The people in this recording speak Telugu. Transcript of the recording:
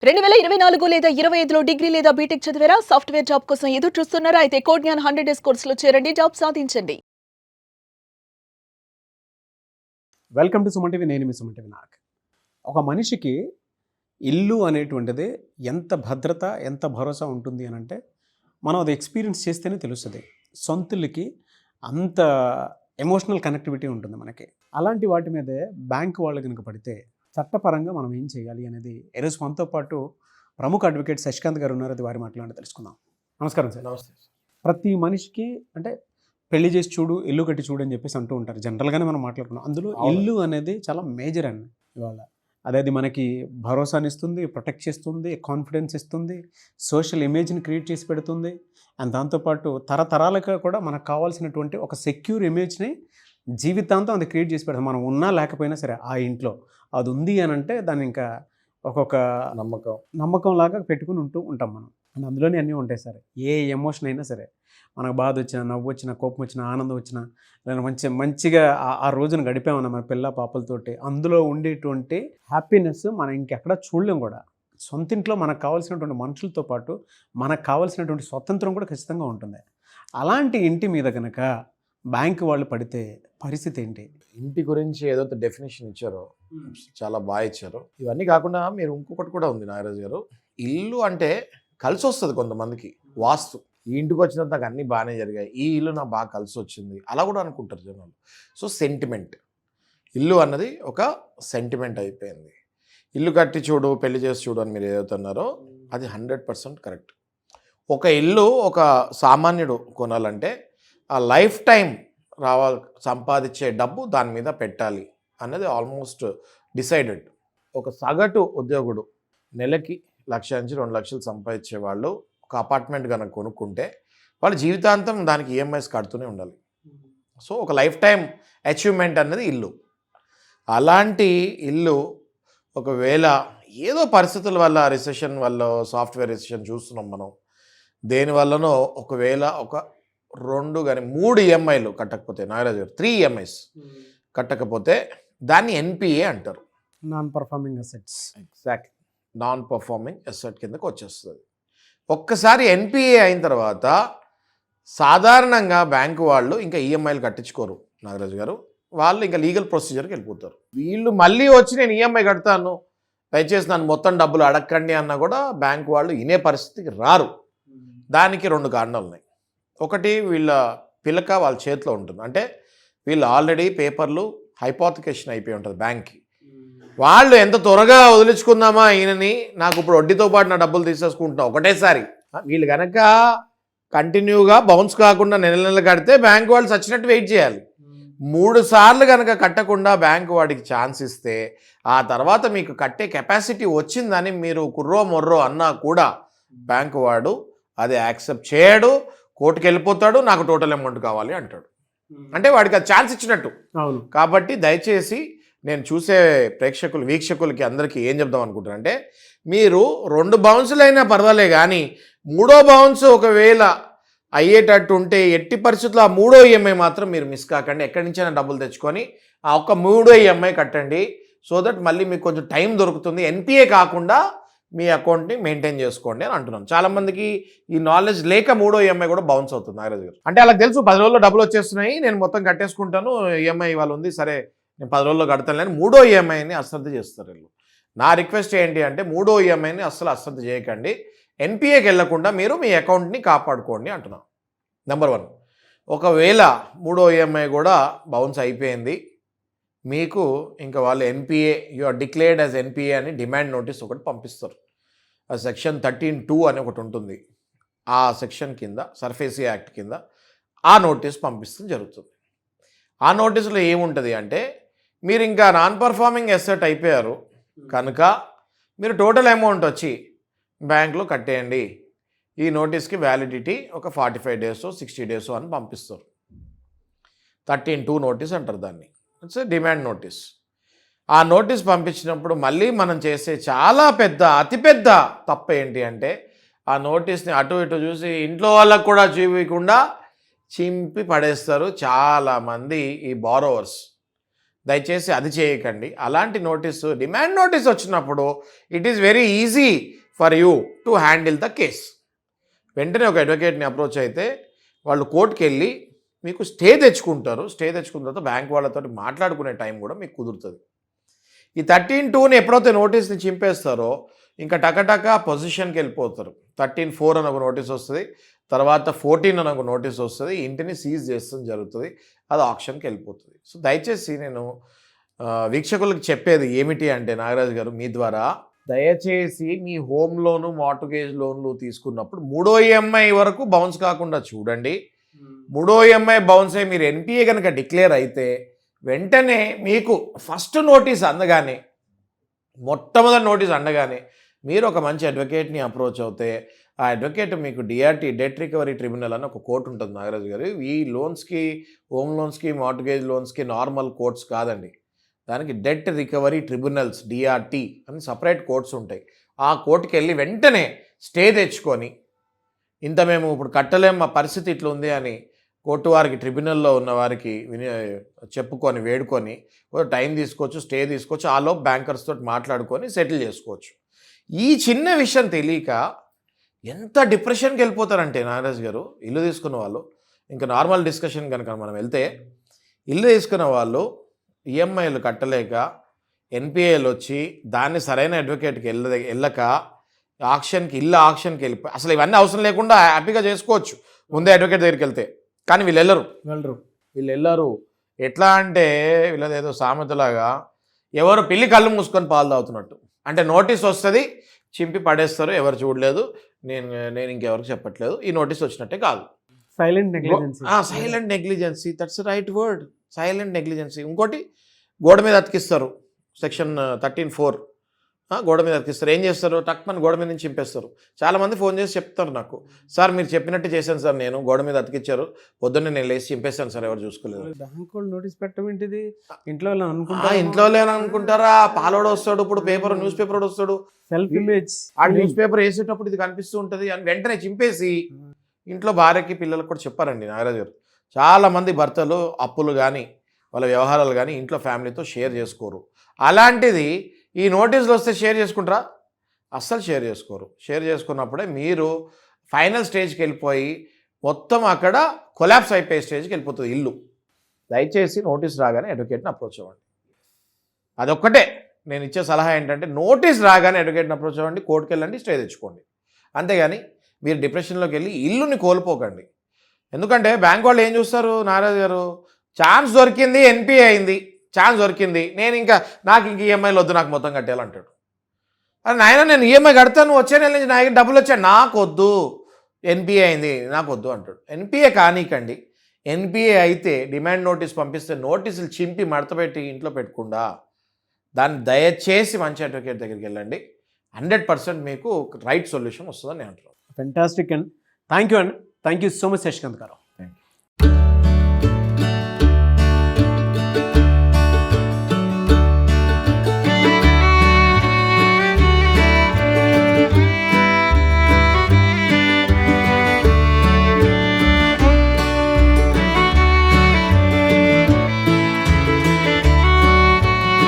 2024 లేదా 25లో డిగ్రీ లేదా బీటెక్ చదివారా? సాఫ్ట్‌వేర్ జాబ్ కోసం ఎదురు చూస్తున్నారా? అయితే కోడ్ జ్ఞాన్ 100 డేస్ కోర్సులో చేరండి. జాబ్ సాధించండి. Welcome to Suman TV. నేను మీ సుమన్ టీవీ నాగ్. ఒక మనిషికి ఇల్లు అనేటువంటిది ఎంత భద్రత, ఎంత భరోసా ఉంటుంది అని అంటే మనం అది ఎక్స్పీరియన్స్ చేస్తేనే తెలుస్తుంది. సొంతిల్లుకి అంత ఎమోషనల్ కనెక్టివిటీ ఉంటుంది మనకి. అలాంటి వాటి మీదే బ్యాంక్ వాళ్ళు కనుక పడితే చట్టపరంగా మనం ఏం చేయాలి అనేది ఈరోజు మనతో పాటు ప్రముఖ అడ్వకేట్ శశికాంత్ గారు ఉన్నారు. అది వారి మాట్లాడి తెలుసుకుందాం. నమస్కారం సార్. నమస్తే. ప్రతి మనిషికి అంటే పెళ్లి చేసి చూడు, ఇల్లు కట్టి చూడు అని చెప్పేసి అంటూ ఉంటారు. జనరల్గానే మనం మాట్లాడుకున్నాం. అందులో ఇల్లు అనేది చాలా మేజర్ అండి ఇవాళ. అది మనకి భరోసాని ఇస్తుంది, ప్రొటెక్ట్ చేస్తుంది, కాన్ఫిడెన్స్ ఇస్తుంది, సోషల్ ఇమేజ్ని క్రియేట్ చేసి పెడుతుంది. అండ్ దాంతోపాటు తరతరాలుగా కూడా మనకు కావాల్సినటువంటి ఒక సెక్యూర్ ఇమేజ్ని జీవితాంతం అది క్రియేట్ చేసి పెడతాం. మనం ఉన్నా లేకపోయినా సరే ఆ ఇంట్లో అది ఉంది అని అంటే దాన్ని ఇంకా ఒక్కొక్క నమ్మకం లాగా పెట్టుకుని ఉంటాం మనం. అండ్ అందులోనే అన్నీ ఉంటాయి సరే. ఏ ఎమోషన్ అయినా సరే, మనకు బాధ వచ్చినా, నవ్వు వచ్చినా, కోపం వచ్చినా, ఆనందం వచ్చినా, లేదా మంచిగా ఆ రోజున గడిపామన్నా మన పిల్ల పాపలతోటి, అందులో ఉండేటువంటి హ్యాపీనెస్ మనం ఇంకెక్కడ చూడలేం కూడా. సొంతింట్లో మనకు కావాల్సినటువంటి మనుషులతో పాటు మనకు కావాల్సినటువంటి స్వతంత్రం కూడా ఖచ్చితంగా ఉంటుంది. అలాంటి ఇంటి మీద కనుక బ్యాంకు వాళ్ళు పడితే పరిస్థితి ఏంటి? ఇంటి గురించి ఏదైతే డెఫినేషన్ ఇచ్చారో చాలా బాగా ఇచ్చారు. ఇవన్నీ కాకుండా మీరు ఇంకొకటి కూడా ఉంది నాగరాజు గారు. ఇల్లు అంటే కలిసి వస్తుంది కొంతమందికి. వాస్తు ఈ ఇంటికి వచ్చినంత నాకు అన్నీ బాగానే జరిగాయి, ఈ ఇల్లు నాకు బాగా కలిసి వచ్చింది అలా కూడా అనుకుంటారు జనాలు. సో సెంటిమెంట్, ఇల్లు అన్నది ఒక సెంటిమెంట్ అయిపోయింది. ఇల్లు కట్టి చూడు, పెళ్లి చేసి చూడు అని మీరు ఏదవుతున్నారో అది 100% కరెక్ట్. ఒక ఇల్లు ఒక సామాన్యుడు కొనాలంటే ఆ లైఫ్ టైం సంపాదించే డబ్బు దాని మీద పెట్టాలి అన్నది ఆల్మోస్ట్ డిసైడెడ్. ఒక సగటు ఉద్యోగుడు నెలకి 1,00,000 నుంచి 2 లక్షలు సంపాదించే వాళ్ళు ఒక అపార్ట్మెంట్ కనుక కొనుక్కుంటే వాళ్ళ జీవితాంతం దానికి ఈఎంఐస్ కడుతూనే ఉండాలి. సో ఒక లైఫ్ టైం అచీవ్మెంట్ అన్నది ఇల్లు. అలాంటి ఇల్లు ఒకవేళ ఏదో పరిస్థితుల వల్ల, రిసెషన్ వల్ల, సాఫ్ట్వేర్ రిసెషన్ చూస్తున్నాం మనం, దేనివల్లనో ఒకవేళ ఒక 2 కానీ 3 ఈఎంఐలు కట్టకపోతే, నాగరాజు గారు 3 ఈఎంఐస్ కట్టకపోతే దాన్ని ఎన్పిఏ అంటారు. Non performing assets. Exact, non performing asset కిందకు వచ్చేస్తుంది. ఒక్కసారి ఎన్పిఏ అయిన తర్వాత సాధారణంగా బ్యాంకు వాళ్ళు ఇంకా ఈఎంఐలు కట్టించుకోరు నాగరాజు గారు. వాళ్ళు ఇంకా లీగల్ ప్రొసీజర్కి వెళ్ళిపోతారు. వీళ్ళు మళ్ళీ వచ్చి నేను ఈఎంఐ కడతాను, దయచేసి నన్ను మొత్తం డబ్బులు అడగండి అన్నా కూడా బ్యాంకు వాళ్ళు వినే పరిస్థితికి రారు. దానికి 2 కారణాలు ఉన్నాయి. ఒకటి, వీళ్ళ పిలక వాళ్ళ చేతిలో ఉంటుంది. అంటే వీళ్ళు ఆల్రెడీ పేపర్లు హైపోతికేషన్ అయిపోయి ఉంటుంది బ్యాంక్కి. వాళ్ళు ఎంత త్వరగా వదిలించుకుందామా ఈయనని, నాకు ఇప్పుడు వడ్డీతో పాటు నా డబ్బులు తీసేసుకుంటున్నా ఒకటేసారి. వీళ్ళు కనుక కంటిన్యూగా బౌన్స్ కాకుండా నెల కడితే బ్యాంకు వాళ్ళు చచ్చినట్టు వెయిట్ చేయాలి. 3 సార్లు కనుక కట్టకుండా బ్యాంకు వాడికి ఛాన్స్ ఇస్తే ఆ తర్వాత మీకు కట్టే కెపాసిటీ వచ్చిందని మీరు కుర్రో మొర్రో అన్నా కూడా బ్యాంకు వాడు అది యాక్సెప్ట్ చేయడు, కోర్టుకు వెళ్ళిపోతాడు, నాకు టోటల్ అమౌంట్ కావాలి అంటాడు. అంటే వాడికి అది ఛాన్స్ ఇచ్చినట్టు. అవును. కాబట్టి దయచేసి నేను చూసే వీక్షకులకి అందరికీ ఏం చెప్దాం అనుకుంటానంటే, మీరు 2 బౌన్సులు అయినా పర్వాలే కానీ 3వ బౌన్స్ ఒకవేళ అయ్యేటట్టు ఉంటే ఎట్టి పరిస్థితుల్లో ఆ 3వ ఈఎంఐ మాత్రం మీరు మిస్ కాకండి. ఎక్కడి నుంచైనా డబ్బులు తెచ్చుకొని ఆ ఒక్క 3వ ఈఎంఐ కట్టండి. సో దట్ మళ్ళీ మీకు కొంచెం టైం దొరుకుతుంది. ఎన్పిఏ కాకుండా మీ అకౌంట్ని మెయింటైన్ చేసుకోండి అని అంటున్నాను. చాలామందికి ఈ నాలెడ్జ్ లేక 3వ ఈఎంఐ కూడా బౌన్స్ అవుతుంది నాగరాజు గారు. అంటే వాళ్ళకి తెలుసు 10 రోజుల్లో డబ్బులు వచ్చేస్తున్నాయి, నేను మొత్తం కట్టేసుకుంటాను, ఈఎంఐ ఇవాళ ఉంది, సరే నేను 10 రోజుల్లో కడతాను అని 3వ ఈఎంఐని అశ్రద్ధ చేస్తారు వీళ్ళు. నా రిక్వెస్ట్ ఏంటి అంటే 3వ ఈఎంఐని అస్సలు అశ్రద్ధ చేయకండి. ఎన్పిఏకి వెళ్లకుండా మీరు మీ అకౌంట్ని కాపాడుకోండి అంటున్నాను. నెంబర్ 1. ఒకవేళ 3వ ఈఎంఐ కూడా బౌన్స్ అయిపోయింది, మీకు ఇంకా వాళ్ళు NPA, you are declared as NPA అని డిమాండ్ నోటీస్ ఒకటి పంపిస్తారు. ఆ సెక్షన్ 13(2) అని ఒకటి ఉంటుంది. ఆ సెక్షన్ కింద, సర్ఫేసీ యాక్ట్ కింద ఆ నోటీస్ పంపిస్తుంది జరుగుతుంది. ఆ నోటీసులో ఏముంటుంది అంటే, మీరు ఇంకా నాన్ పర్ఫార్మింగ్ అసెట్ అయిపోయారు కనుక మీరు టోటల్ అమౌంట్ వచ్చి బ్యాంక్లో కట్టేయండి, ఈ నోటీస్కి వ్యాలిడిటీ ఒక 45 డేస్ 60 డేస్ అని పంపిస్తారు. 13(2) నోటీస్ అంటారు దాన్ని. It's demand notice. ఆ నోటీస్ పంపించినప్పుడు మళ్ళీ మనం చేసే చాలా అతిపెద్ద తప్పు ఏంటి అంటే, ఆ నోటీస్ని అటు ఇటు చూసి ఇంట్లో వాళ్ళకు కూడా చూపించకుండా చింపి పడేస్తారు చాలామంది ఈ బారోవర్స్. దయచేసి అది చేయకండి. అలాంటి నోటీసు, డిమాండ్ నోటీస్ వచ్చినప్పుడు it is very easy for you to handle the case. వెంటనే ఒక అడ్వకేట్ని అప్రోచ్ అయితే వాళ్ళు కోర్టుకి వెళ్ళి మీకు స్టే తెచ్చుకుంటారు. స్టే తెచ్చుకున్న తర్వాత బ్యాంక్ వాళ్ళతో మాట్లాడుకునే టైం కూడా మీకు కుదురుతుంది. ఈ 13(2)ని ఎప్పుడైతే నోటీస్ని చింపేస్తారో ఇంకా టకటక పొజిషన్కి వెళ్ళిపోతారు. 13(4) అని ఒక నోటీస్ వస్తుంది, తర్వాత 14 అని ఒక నోటీస్ వస్తుంది, ఇంటిని సీజ్ చేస్తాం జరుగుతుంది, అది ఆక్షన్కి వెళ్ళిపోతుంది. సో దయచేసి నేను వీక్షకులకు చెప్పేది ఏమిటి అంటే, నాగరాజు గారు మీ ద్వారా దయచేసి మీ హోమ్ లోను, మార్ట్గేజ్ లోన్లు తీసుకున్నప్పుడు 3వ EMI వరకు బౌన్స్ కాకుండా చూడండి. 3వ EMI బౌన్స్ అయ్యి మీరు NPA కనుక డిక్లేర్ అయితే వెంటనే మీకు ఫస్ట్ నోటీస్ అందగానే, మొట్టమొదటి నోటీస్ అందగానే మీరు ఒక మంచి అడ్వకేట్ని అప్రోచ్ అవుతే ఆ అడ్వకేట్ మీకు DRT, డెట్ రికవరీ ట్రిబ్యునల్ అని ఒక కోర్టు ఉంటుంది నాగరాజు గారు. ఈ లోన్స్కి, హోమ్ లోన్స్కి, మార్ట్గేజ్ లోన్స్కి నార్మల్ కోర్ట్స్ కాదండి. దానికి డెట్ రికవరీ ట్రిబ్యునల్స్, DRT అని సపరేట్ కోర్ట్స్ ఉంటాయి. ఆ కోర్టుకి వెళ్ళి వెంటనే స్టే తెచ్చుకొని, ఇంత మేము ఇప్పుడు కట్టలేం, మా పరిస్థితి ఇట్లా ఉంది అని కోర్టు వారికి, ట్రిబ్యునల్లో ఉన్న వారికి చెప్పుకొని, వేడుకొని టైం తీసుకోవచ్చు, స్టే తీసుకోవచ్చు. ఆలోపు బ్యాంకర్స్ తోటి మాట్లాడుకొని సెటిల్ చేసుకోవచ్చు. ఈ చిన్న విషయం తెలియక ఎంత డిప్రెషన్కి వెళ్ళిపోతారంటే నాగరాజు గారు, ఇల్లు తీసుకున్న వాళ్ళు, ఇంకా నార్మల్ డిస్కషన్ కనుక మనం వెళ్తే, ఇల్లు తీసుకున్న వాళ్ళు EMIలు కట్టలేక NPAలు వచ్చి దాన్ని సరైన అడ్వకేట్కి వెళ్ళక ఇల్లు ఆక్షన్కి వెళ్ళిపోయి, అసలు ఇవన్నీ అవసరం లేకుండా హ్యాపీగా చేసుకోవచ్చు ముందే అడ్వకేట్ దగ్గరికి వెళ్తే. కానీ వీళ్ళు వెళ్ళరు. ఎట్లా అంటే వీళ్ళది ఏదో సామెతలాగా ఎవరు పిల్లి కళ్ళు మూసుకొని పాలు తాగుతున్నట్టు. అంటే నోటీస్ వస్తుంది, చింపి పడేస్తారు, ఎవరు చూడలేదు, నేను ఇంకెవరికి చెప్పట్లేదు, ఈ నోటీస్ వచ్చినట్టే కాదు. Silent negligence, that's right word, silent negligence. ఇంకోటి గోడ మీద అతికిస్తారు, సెక్షన్ 13(4) గోడ మీద అతికిస్తారు. ఏం చేస్తారు, టక్మని గోడ మీద నుంచి చింపేస్తారు. చాలామంది ఫోన్ చేసి చెప్తారు నాకు, సార్ మీరు చెప్పినట్టు చేశాను సార్, నేను గోడ మీద అతికిచ్చారు, పొద్దున్నే నేను లేచి చింపేస్తాను సార్, ఎవరు చూసుకోలేదు. బ్యాంక్ వాళ్ళు నోటీస్ పెట్టడం ఏంటిది, ఇంట్లో ఇంట్లో అనుకుంటారా, పాలోడు వస్తాడు, ఇప్పుడు న్యూస్ పేపర్ వస్తాడు, సెల్ఫ్ ఇమేజ్, ఆ న్యూస్ పేపర్ వేసేటప్పుడు ఇది కనిపిస్తూ ఉంటుంది అని వెంటనే చింపేసి ఇంట్లో భార్యకి, పిల్లలకు కూడా చెప్పారండి నాగరాజు గారు. చాలామంది భర్తలు అప్పులు కానీ వాళ్ళ వ్యవహారాలు కానీ ఇంట్లో ఫ్యామిలీతో షేర్ చేసుకోరు. అలాంటిది ఈ నోటీసులు వస్తే షేర్ చేసుకుంటారా? అస్సలు షేర్ చేసుకోరు. షేర్ చేసుకున్నప్పుడే మీరు ఫైనల్ స్టేజ్కి వెళ్ళిపోయి మొత్తం అక్కడ కొలాప్స్ అయిపోయే స్టేజ్కి వెళ్ళిపోతుంది ఇల్లు. దయచేసి నోటీస్ రాగానే అడ్వకేట్ని అప్రోచ్ అవ్వండి. అదొక్కటే నేను ఇచ్చే సలహా ఏంటంటే, నోటీస్ రాగానే అడ్వకేట్ని అప్రోచ్ అవ్వండి, కోర్టుకు వెళ్ళండి, స్టే తెచ్చుకోండి. అంతేగాని మీరు డిప్రెషన్లోకి వెళ్ళి ఇల్లుని కోల్పోకండి. ఎందుకంటే బ్యాంక్ వాళ్ళు ఏం చూస్తారు నాగరాజు గారు, ఛాన్స్ దొరికింది, NPA అయింది, ఛాన్స్ దొరికింది, నాకు ఇంక EMIలు వద్దు, నాకు మొత్తం కట్టేయాలంటాడు. అరే నాయన, నేను EMI కడతాను, వచ్చే నెల నుంచి నాకు డబ్బులు వచ్చాయి, నాకు వద్దు, NPA అయింది, నాకు వద్దు అంటాడు. NPA కానీకండి. NPA అయితే డిమాండ్ నోటీస్ పంపిస్తే నోటీసులు చింపి మడతపెట్టి ఇంట్లో పెట్టకుండా దాన్ని దయచేసి మంచి అడ్వకేట్ దగ్గరికి వెళ్ళండి. 100% మీకు రైట్ సొల్యూషన్ వస్తుందని నేను అంటున్నాను. Fantastic and thank you so much Shashikant గారు.